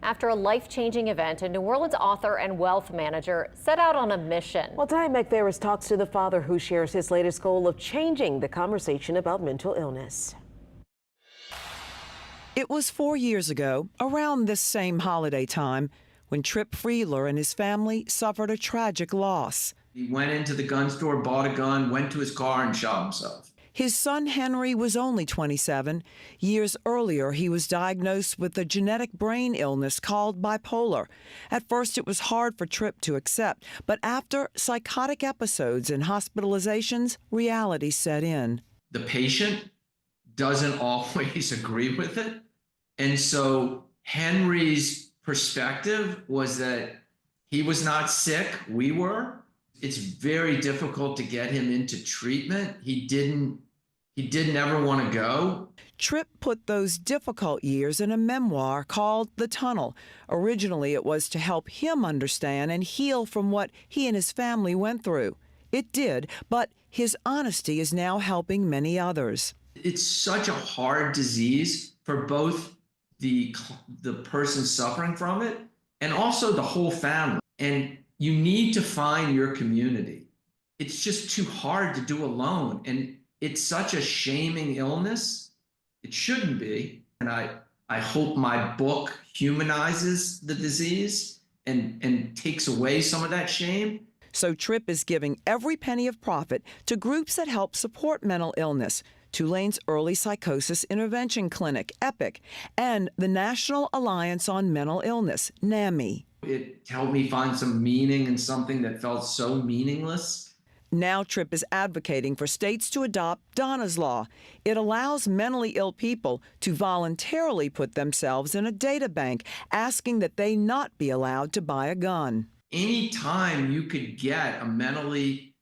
After a life-changing event, a New Orleans author and wealth manager set out on a mission. Well, Diane McFerris talks to the father who shares his latest goal of changing the conversation about mental illness. It was 4 years ago, around this same holiday time, when Tripp Friedler and his family suffered a tragic loss. He went into the gun store, bought a gun, went to his car and shot himself. His son Henry was only 27. Years earlier, he was diagnosed with a genetic brain illness called bipolar. At first, it was hard for Tripp to accept, but after psychotic episodes and hospitalizations, reality set in. The patient doesn't always agree with it. And so Henry's perspective was that he was not sick, we were. It's very difficult to get him into treatment. He didn't ever want to go. Tripp put those difficult years in a memoir called The Tunnel. Originally, it was to help him understand and heal from what he and his family went through. It did, but his honesty is now helping many others. It's such a hard disease for both the person suffering from it and also the whole family. And you need to find your community. It's just too hard to do alone. And it's such a shaming illness. It shouldn't be. And I hope my book humanizes the disease and takes away some of that shame. So Tripp is giving every penny of profit to groups that help support mental illness. Tulane's Early Psychosis Intervention Clinic, EPIC, and the National Alliance on Mental Illness, NAMI. It helped me find some meaning in something that felt so meaningless. Now Tripp is advocating for states to adopt Donna's Law. It allows mentally ill people to voluntarily put themselves in a data bank, asking that they not be allowed to buy a gun. Anytime you could get a mentally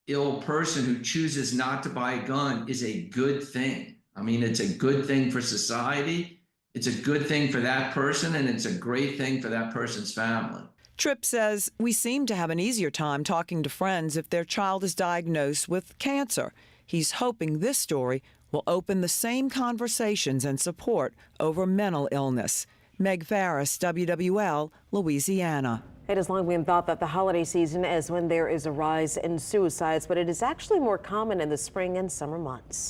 ill person who chooses not to buy a gun is a good thing. I mean, it's a good thing for society. It's a good thing for that person, and it's a great thing for that person's family. Tripp says we seem to have an easier time talking to friends if their child is diagnosed with cancer. He's hoping this story will open the same conversations and support over mental illness. Meg Farris, WWL, Louisiana. It has long been thought that the holiday season is when there is a rise in suicides, but it is actually more common in the spring and summer months.